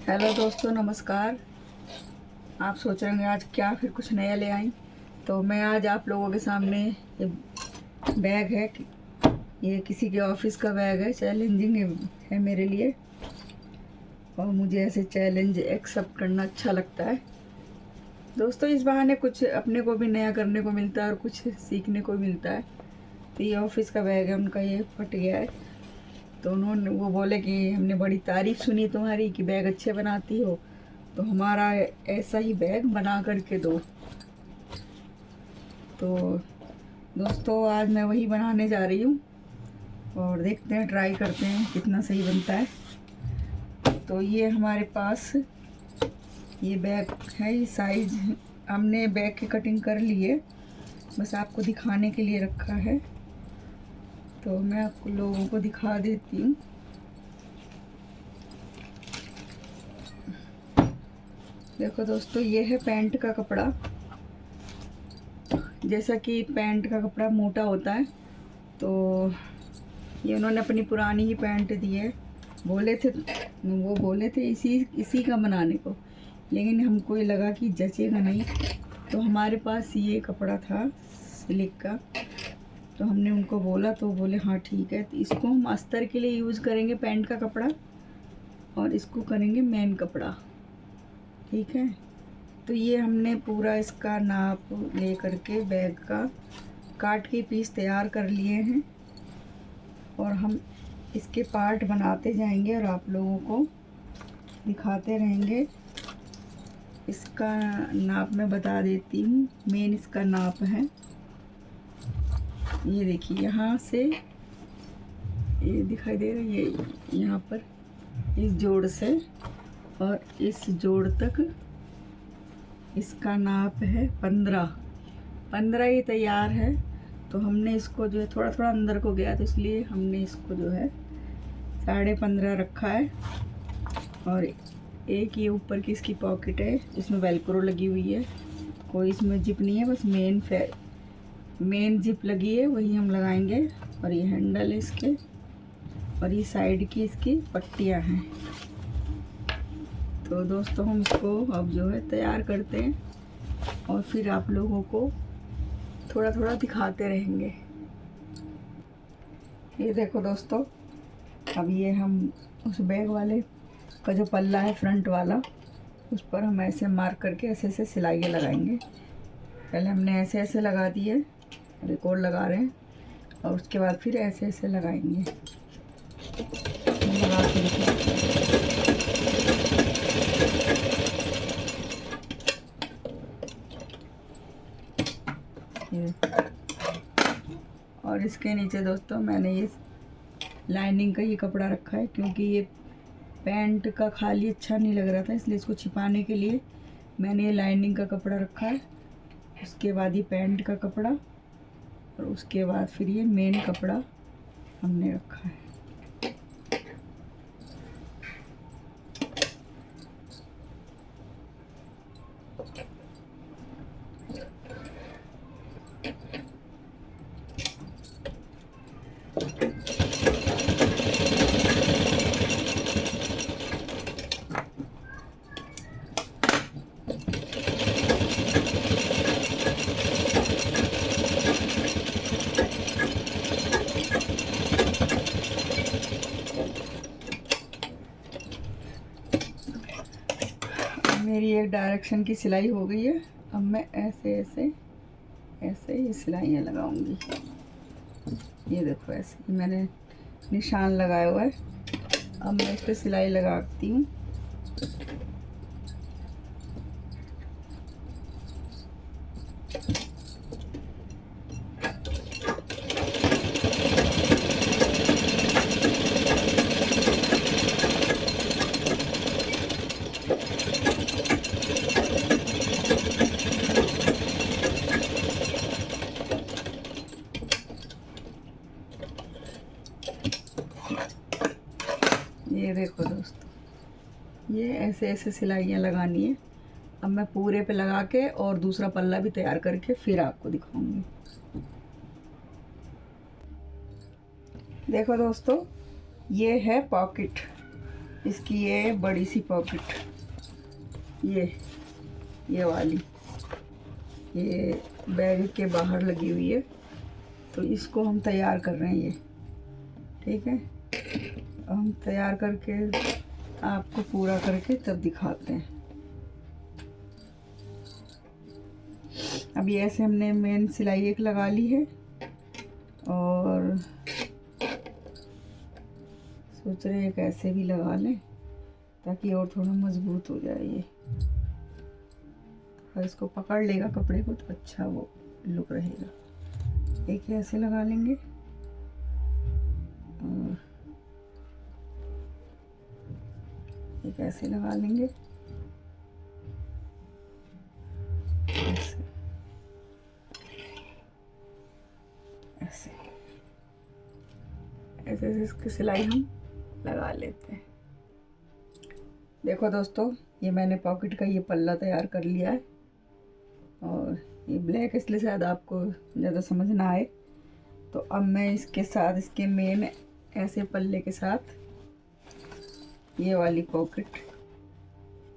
Hello दोस्तों, नमस्कार। आप सोच रहे होंगे आज क्या फिर कुछ नया ले आई। तो मैं आज आप लोगों के सामने ये बैग है, ये किसी के ऑफिस का बैग है। चैलेंजिंग है मेरे लिए, और मुझे ऐसे चैलेंज एक्सेप्ट करना अच्छा लगता है। दोस्तों, इस बहाने कुछ अपने को भी नया करने को मिलता है और कुछ सीखने को मिलता है। तो ये ऑफिस का बैग है उनका, ये फट गया है। तो उन्होंने वो बोले कि हमने बड़ी तारीफ़ सुनी तुम्हारी कि बैग अच्छे बनाती हो, तो हमारा ऐसा ही बैग बना करके दो। तो दोस्तों, आज मैं वही बनाने जा रही हूँ और देखते हैं, ट्राई करते हैं कितना सही बनता है। तो ये हमारे पास ये बैग है, ये साइज हमने बैग की कटिंग कर ली है, बस आपको दिखाने के लिए रखा है। तो मैं आपको लोगों को दिखा देती हूँ। देखो दोस्तों, ये है पैंट का कपड़ा। जैसा कि पैंट का कपड़ा मोटा होता है, तो ये उन्होंने अपनी पुरानी ही पैंट दी है। वो बोले थे इसी का बनाने को, लेकिन हमको ये लगा कि जचेगा नहीं। तो हमारे पास ये कपड़ा था सिल्क का, तो हमने उनको बोला, तो बोले हाँ ठीक है। तो इसको हम अस्तर के लिए यूज़ करेंगे, पैंट का कपड़ा, और इसको करेंगे मेन कपड़ा, ठीक है। तो ये हमने पूरा इसका नाप ले करके बैग का काट के पीस तैयार कर लिए हैं, और हम इसके पार्ट बनाते जाएंगे और आप लोगों को दिखाते रहेंगे। इसका नाप मैं बता देती हूँ। मेन इसका नाप है, ये देखिए, यहाँ से ये दिखाई दे रही है, यहाँ पर इस जोड़ से और इस जोड़ तक इसका नाप है 15 ये तैयार है। तो हमने इसको जो है थोड़ा थोड़ा अंदर को गया, तो इसलिए हमने इसको जो है 15.5 रखा है। और एक ये ऊपर की इसकी पॉकेट है, इसमें वेलक्रो लगी हुई है, कोई इसमें जिप नहीं है, बस मेन जिप लगी है, वही हम लगाएंगे। और ये हैंडल है इसके, और ये साइड की इसकी पट्टियाँ हैं। तो दोस्तों, हम इसको अब जो है तैयार करते हैं और फिर आप लोगों को थोड़ा थोड़ा दिखाते रहेंगे। ये देखो दोस्तों, अब ये हम उस बैग वाले का जो पल्ला है फ्रंट वाला, उस पर हम ऐसे मार्क करके ऐसे ऐसे सिलाइयाँ लगाएंगे। पहले हमने ऐसे ऐसे लगा दिए, अब एक और लगा रहे हैं, और उसके बाद फिर ऐसे ऐसे लगाएंगे। लगा के दिखाते हैं। और इसके नीचे दोस्तों मैंने ये लाइनिंग का ये कपड़ा रखा है, क्योंकि ये पैंट का खाली अच्छा नहीं लग रहा था, इसलिए इसको छिपाने के लिए मैंने ये लाइनिंग का कपड़ा रखा है। उसके बाद ये पैंट का कपड़ा, और उसके बाद फिर ये मेन कपड़ा हमने रखा है। मेरी एक डायरेक्शन की सिलाई हो गई है। अब मैं ऐसे ऐसे ऐसे ये सिलाइयाँ लगाऊंगी। ये देखो, ऐसे मैंने निशान लगाया हुआ है। अब मैं इस पर सिलाई लगाती हूँ। ये देखो दोस्तों, ये ऐसे ऐसे सिलाइयाँ लगानी है। अब मैं पूरे पे लगा के और दूसरा पल्ला भी तैयार करके फिर आपको दिखाऊंगी। देखो दोस्तों, ये है पॉकेट। इसकी ये बड़ी सी पॉकेट, ये वाली, ये बैग के बाहर लगी हुई है। तो इसको हम तैयार कर रहे हैं ये, ठीक है। हम तैयार करके आपको पूरा करके तब दिखाते हैं। अभी ऐसे हमने मेन सिलाई एक लगा ली है और सोच रहे हैं एक ऐसे भी लगा लें ताकि और थोड़ा मजबूत हो जाए ये, और इसको पकड़ लेगा कपड़े को तो अच्छा वो लुक रहेगा। एक ऐसे लगा लेंगे और एक ऐसे लगा लेंगे, ऐसे ऐसे ऐसे इसकी सिलाई हम लगा लेते हैं। देखो दोस्तों, ये मैंने पॉकेट का ये पल्ला तैयार कर लिया है और ये ब्लैक इसलिए शायद आपको ज़्यादा समझ ना आए। तो अब मैं इसके साथ, इसके मेन ऐसे पल्ले के साथ ये वाली पॉकेट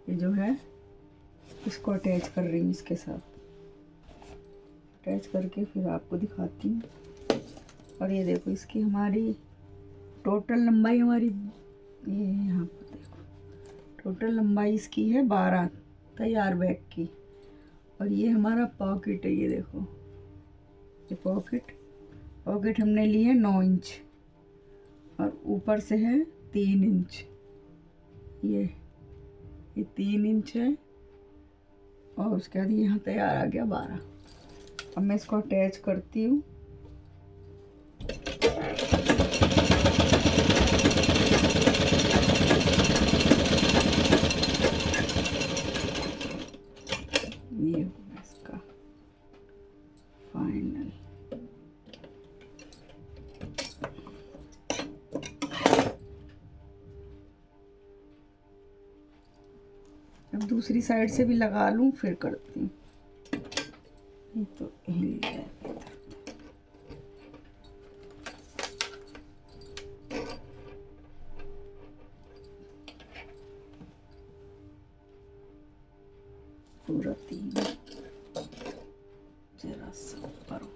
ये जो है इसको अटैच कर रही हूँ, इसके साथ अटैच करके फिर आपको दिखाती हूँ। और ये देखो इसकी हमारी टोटल लंबाई, हमारी ये यहाँ पर देखो टोटल लंबाई इसकी है 12 तैयार बैग की। और ये हमारा पॉकेट है, ये देखो ये पॉकेट हमने ली है 9 इंच और ऊपर से है 3 इंच, ये 3 इंच है और उसके बाद यहाँ तैयार आ गया 12। अब मैं इसको अटैच करती हूँ। ये इसका फाइनल, अब दूसरी साइड से भी लगा लूँ फिर करती हूँ। ये तो हिल गया पूरा 3, जरा सा ऊपर हो गया।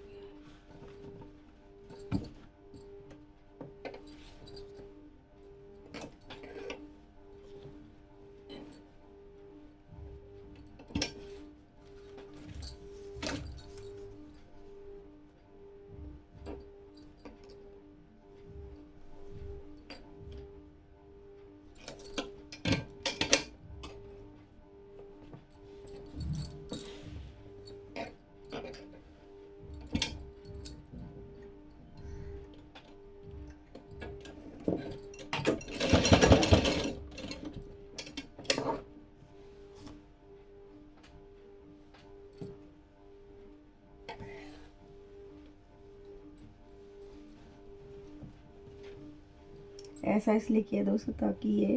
ऐसा इसलिए किया दोस्तों ताकि ये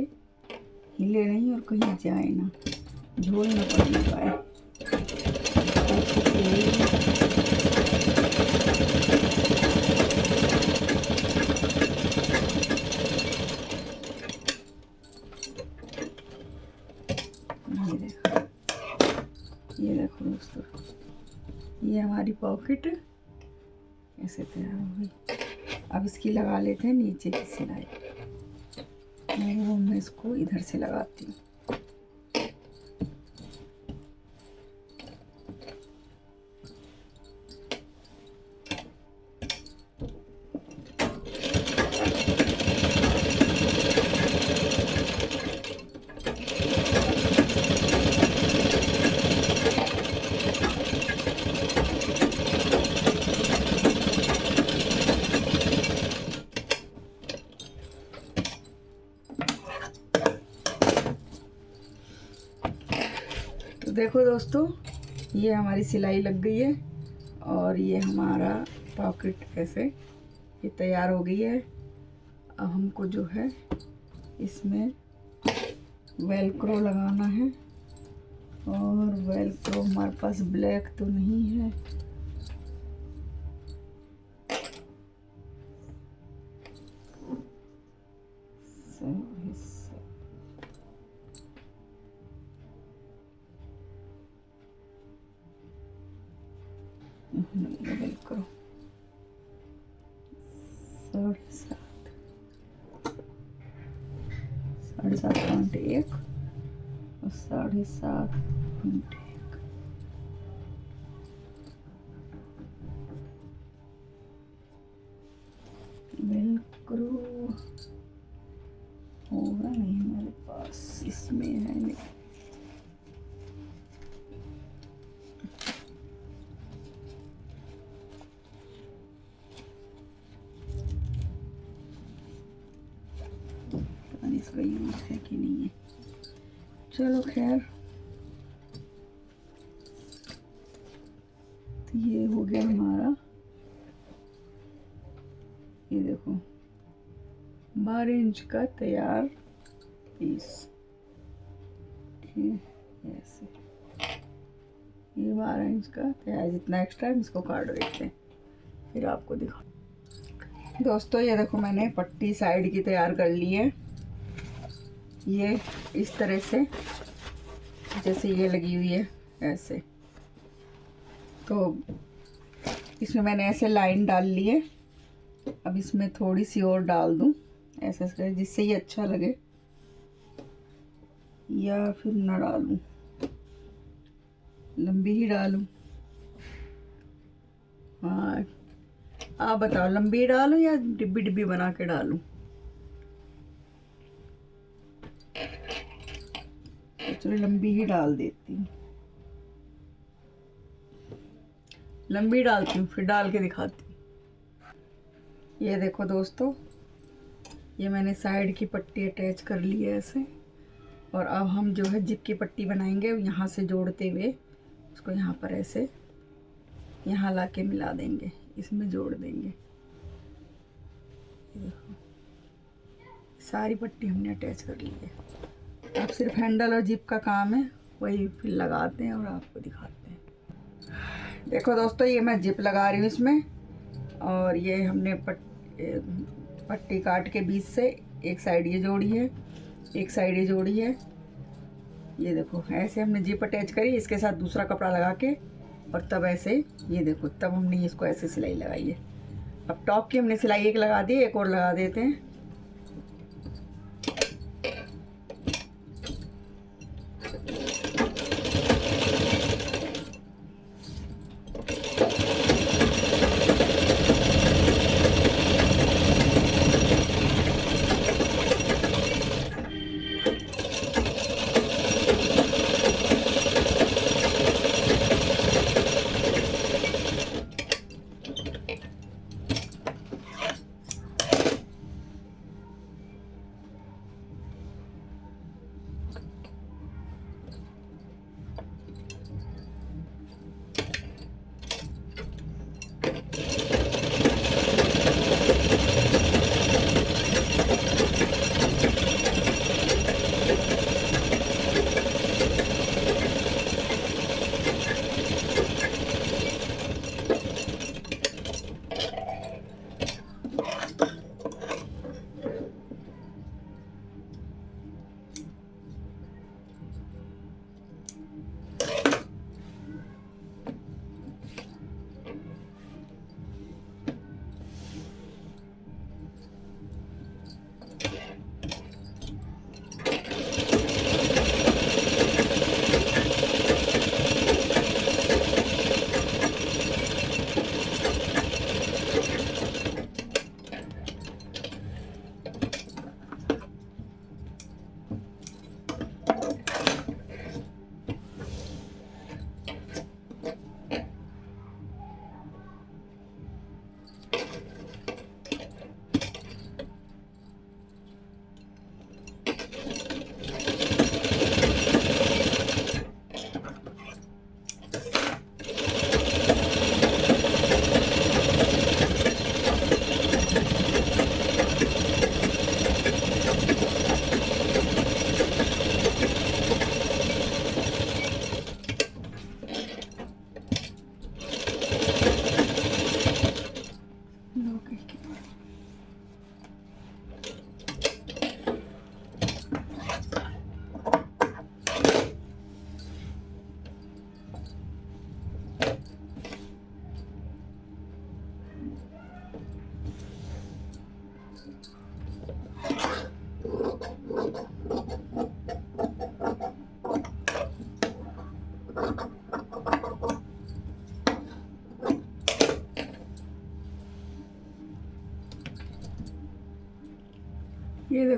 हिले नहीं और कहीं जाए ना, झोल ना पड़ने पाए। ये देखो दोस्तों, ये हमारी पॉकेट ऐसे तैयार हो गई। अब इसकी लगा लेते हैं नीचे की सिलाई, वो मैं इसको इधर से लगाती हूँ। तो देखो दोस्तों, ये हमारी सिलाई लग गई है और ये हमारा पॉकेट ऐसे ये तैयार हो गई है। अब हमको जो है इसमें वेलक्रो लगाना है और वेलक्रो हमारे पास ब्लैक तो नहीं है, डबल करो 7.5 7.5 और 7.5 वेलक्रो होगा नहीं हमारे पास, इसमें है नहीं। इसका यूज है कि नहीं है, चलो खैर। तो ये हो गया हमारा, ये देखो 12 इंच का तैयार पीस। ऐसे ये 12 इंच का तैयार, जितना एक्स्ट्रा है इसको काट देते हैं, फिर आपको दिखा। दोस्तों ये देखो मैंने पट्टी साइड की तैयार कर ली है। ये इस तरह से, जैसे ये लगी हुई है ऐसे, तो इसमें मैंने ऐसे लाइन डाल ली है। अब इसमें थोड़ी सी और डाल दूं ऐसे ऐसे, जिससे ये अच्छा लगे, या फिर ना डालूं, लंबी ही डालूं। हाँ आप बताओ, लंबी डालूं या डिब्बी डिब्बी बना के डालूं? चलो लंबी ही डाल देती हूँ, लंबी डालती हूँ, फिर डाल के दिखाती हूँ। ये देखो दोस्तों, ये मैंने साइड की पट्टी अटैच कर ली है ऐसे, और अब हम जो है जिप की पट्टी बनाएंगे, यहाँ से जोड़ते हुए उसको यहाँ पर ऐसे यहाँ ला के मिला देंगे, इसमें जोड़ देंगे। देखो सारी पट्टी हमने अटैच कर ली है। अब सिर्फ हैंडल और जिप का काम है, वही फिर लगाते हैं और आपको दिखाते हैं। देखो दोस्तों, ये मैं जिप लगा रही हूँ इसमें, और ये हमने पट्टी काट के बीच से एक साइड ये जोड़ी है, एक साइड ये जोड़ी है। ये देखो ऐसे हमने जिप अटैच करी, इसके साथ दूसरा कपड़ा लगा के, और तब ऐसे ये देखो, तब हमने इसको ऐसे सिलाई लगाई है। अब टॉप की हमने सिलाई एक लगा दी, एक और लगा देते हैं।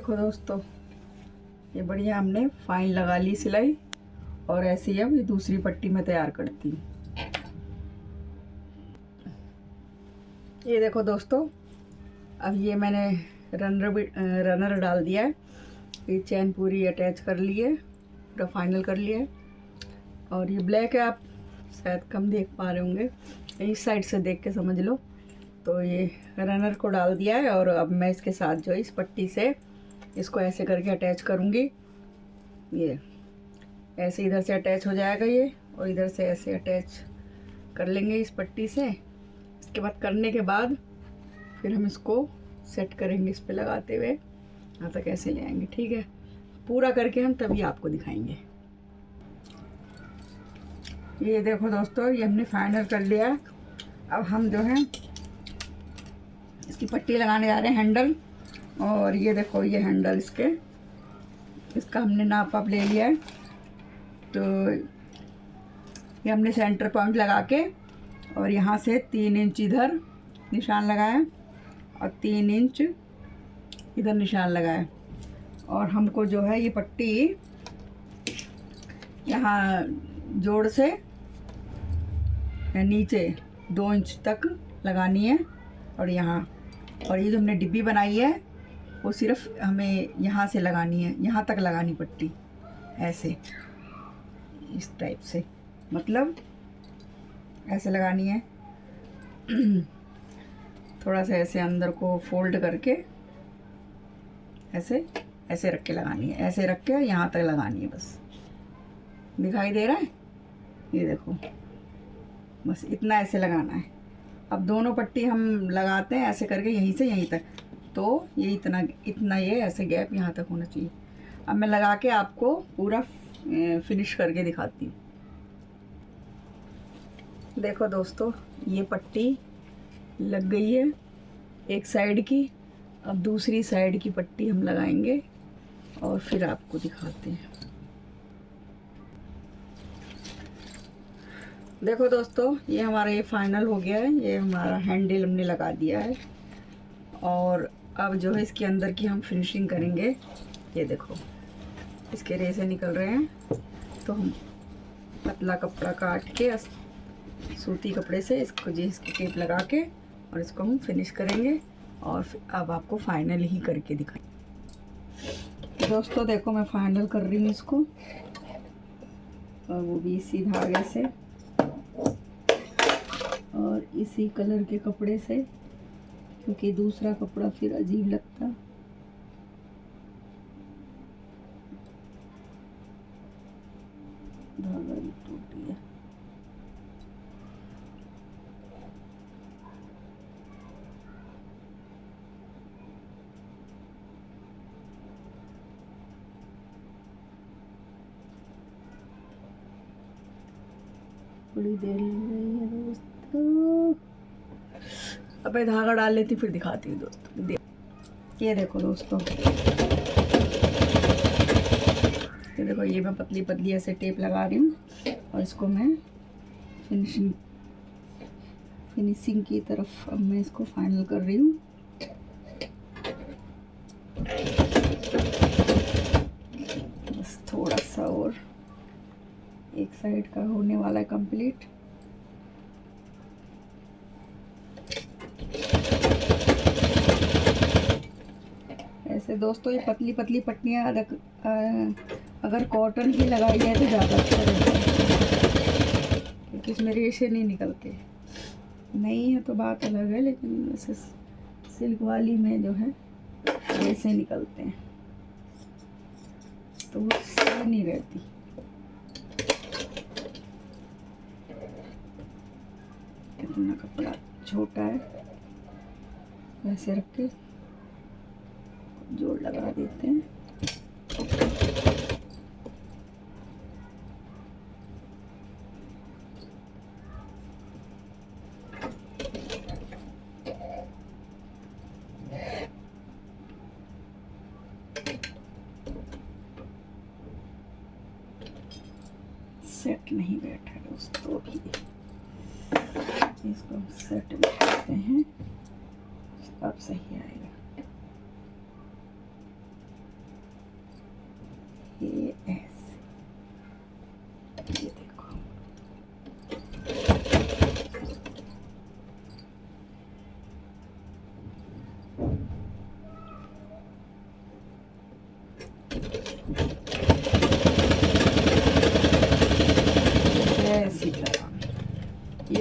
देखो दोस्तों, ये बढ़िया हमने फाइन लगा ली सिलाई, और ऐसे ही अब ये दूसरी पट्टी में तैयार करती हूँ। ये देखो दोस्तों, अब ये मैंने रनर डाल दिया है, ये चैन पूरी अटैच कर ली है, पूरा फाइनल कर लिया है। और ये ब्लैक है, आप शायद कम देख पा रहे होंगे, इस साइड से देख के समझ लो। तो ये रनर को डाल दिया है, और अब मैं इसके साथ जो इस पट्टी से इसको ऐसे करके अटैच करूँगी। ये ऐसे इधर से अटैच हो जाएगा ये, और इधर से ऐसे अटैच कर लेंगे इस पट्टी से। इसके बाद करने के बाद फिर हम इसको सेट करेंगे इस पे लगाते हुए, यहाँ तक ऐसे ले आएंगे। ठीक है, पूरा करके हम तभी आपको दिखाएंगे। ये देखो दोस्तों, ये हमने फाइनल कर लिया। अब हम जो है इसकी पट्टी लगाने जा रहे हैं, हैंडल। और ये देखो, ये हैंडल इसका हमने नाप आप ले लिया है। तो ये हमने सेंटर पॉइंट लगा के, और यहाँ से 3 इंच इधर निशान लगाया, और 3 इंच इधर निशान लगाया। और हमको जो है ये पट्टी यहाँ जोड़ से नीचे 2 इंच तक लगानी है। और यहाँ, और ये जो हमने डिब्बी बनाई है वो सिर्फ हमें यहाँ से लगानी है, यहाँ तक लगानी पट्टी, ऐसे इस टाइप से, मतलब ऐसे लगानी है। थोड़ा सा ऐसे अंदर को फोल्ड करके ऐसे ऐसे रख के लगानी है, ऐसे रख के यहाँ तक लगानी है। बस दिखाई दे रहा है, ये देखो, बस इतना ऐसे लगाना है। अब दोनों पट्टी हम लगाते हैं ऐसे करके, यहीं से यहीं तक, तो ये इतना ये ऐसे गैप यहाँ तक होना चाहिए। अब मैं लगा के आपको पूरा फिनिश करके दिखाती हूँ। देखो दोस्तों, ये पट्टी लग गई है एक साइड की। अब दूसरी साइड की पट्टी हम लगाएंगे और फिर आपको दिखाते हैं। देखो दोस्तों, ये हमारा ये फाइनल हो गया है। ये हमारा हैंडल हमने लगा दिया है, और अब जो है इसके अंदर की हम फिनिशिंग करेंगे। ये देखो, इसके रेसे निकल रहे हैं, तो हम पतला कपड़ा काट के सूती कपड़े से इसको टेप लगा के, और इसको हम फिनिश करेंगे। और अब आपको फाइनल ही करके दिखाएं। दोस्तों देखो, मैं फाइनल कर रही हूँ इसको, और वो भी इसी धागे से और इसी कलर के कपड़े से, क्योंकि दूसरा कपड़ा फिर अजीब लगता। धागा भी टूट गया। बड़ी देर लग रही है दोस्तों। अब मैं धागा डाल लेती, फिर दिखाती हूँ दोस्तों। ये देखो दोस्तों, ये देखो, ये मैं पतली पतली ऐसे टेप लगा रही हूँ, और इसको मैं फिनिशिंग की तरफ अब मैं इसको फाइनल कर रही हूँ। बस थोड़ा सा और, एक साइड का होने वाला है कंप्लीट। ऐसे दोस्तों, ये पतली पतली पट्टियाँ अगर कॉटन की लगाई जाए तो ज़्यादा अच्छा रहता है, क्योंकि इसमें रेशे नहीं निकलते। नहीं है तो बात अलग है, लेकिन वैसे सिल्क वाली में जो है रेशे निकलते हैं, तो वो सही नहीं रहती। इतना कपड़ा छोटा है, वैसे रख के जोड़ लगा देते हैं। सेट नहीं बैठा दोस्तों, भी इसको हम सेट करते हैं, अब सही आएगा।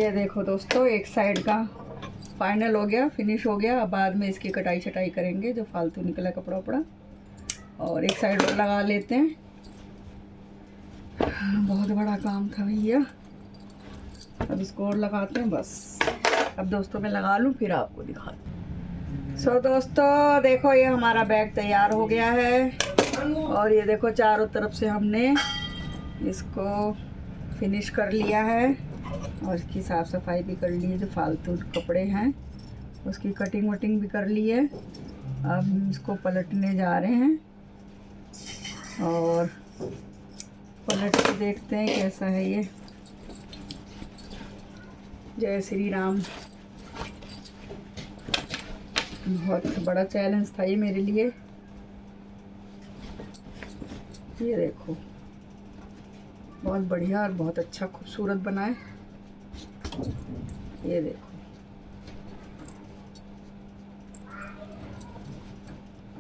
ये देखो दोस्तों, एक साइड का फाइनल हो गया, फिनिश हो गया। अब बाद में इसकी कटाई छटाई करेंगे जो फालतू निकला कपड़ा उपड़ा, और एक साइड और लगा लेते हैं। बहुत बड़ा काम था भैया, अब इसको और लगाते हैं बस। अब दोस्तों मैं लगा लूँ फिर आपको दिखा दूँ। सो दोस्तों देखो, ये हमारा बैग तैयार हो गया है, और ये देखो चारों तरफ से हमने इसको फिनिश कर लिया है, और इसकी साफ़ सफाई भी कर ली है। जो फालतू कपड़े हैं उसकी कटिंग वटिंग भी कर ली है। अब हम इसको पलटने जा रहे हैं, और पलट के देखते हैं कैसा है ये। जय श्री राम। बहुत बड़ा चैलेंज था ये मेरे लिए। ये देखो, बहुत बढ़िया और बहुत अच्छा खूबसूरत बना है। ये देखो,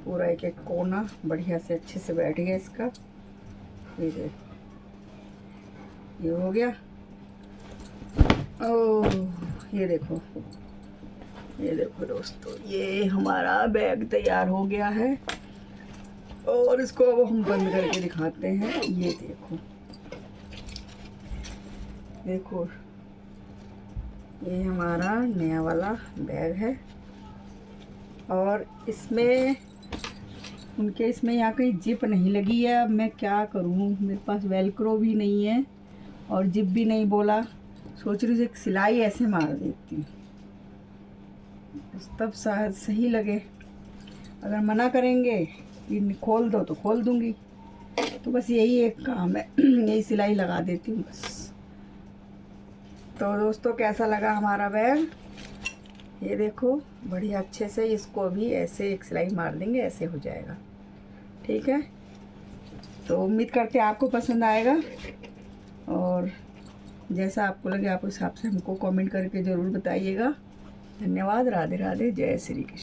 पूरा एक एक कोना बढ़िया से अच्छे से बैठ गया इसका। ये देखो, ये हो गया। ओह, ये देखो, ये देखो दोस्तों, ये हमारा बैग तैयार हो गया है, और इसको अब हम बंद करके दिखाते हैं। ये देखो, देखो ये हमारा नया वाला बैग है, और इसमें यहाँ कहीं जिप नहीं लगी है। अब मैं क्या करूँ, मेरे पास वेलक्रो भी नहीं है और जिप भी नहीं बोला। सोच रही हूँ एक सिलाई ऐसे मार देती हूँ, तब शायद सही लगे। अगर मना करेंगे कि खोल दो तो खोल दूँगी, तो बस यही एक काम है, यही सिलाई लगा देती हूँ बस। तो दोस्तों कैसा लगा हमारा बैग, ये देखो बढ़िया अच्छे से। इसको भी ऐसे एक सिलाई मार देंगे, ऐसे हो जाएगा। ठीक है, तो उम्मीद करते हैं आपको पसंद आएगा, और जैसा आपको लगे आप उस हिसाब से हमको कमेंट करके ज़रूर बताइएगा। धन्यवाद। राधे राधे। जय श्री कृष्ण।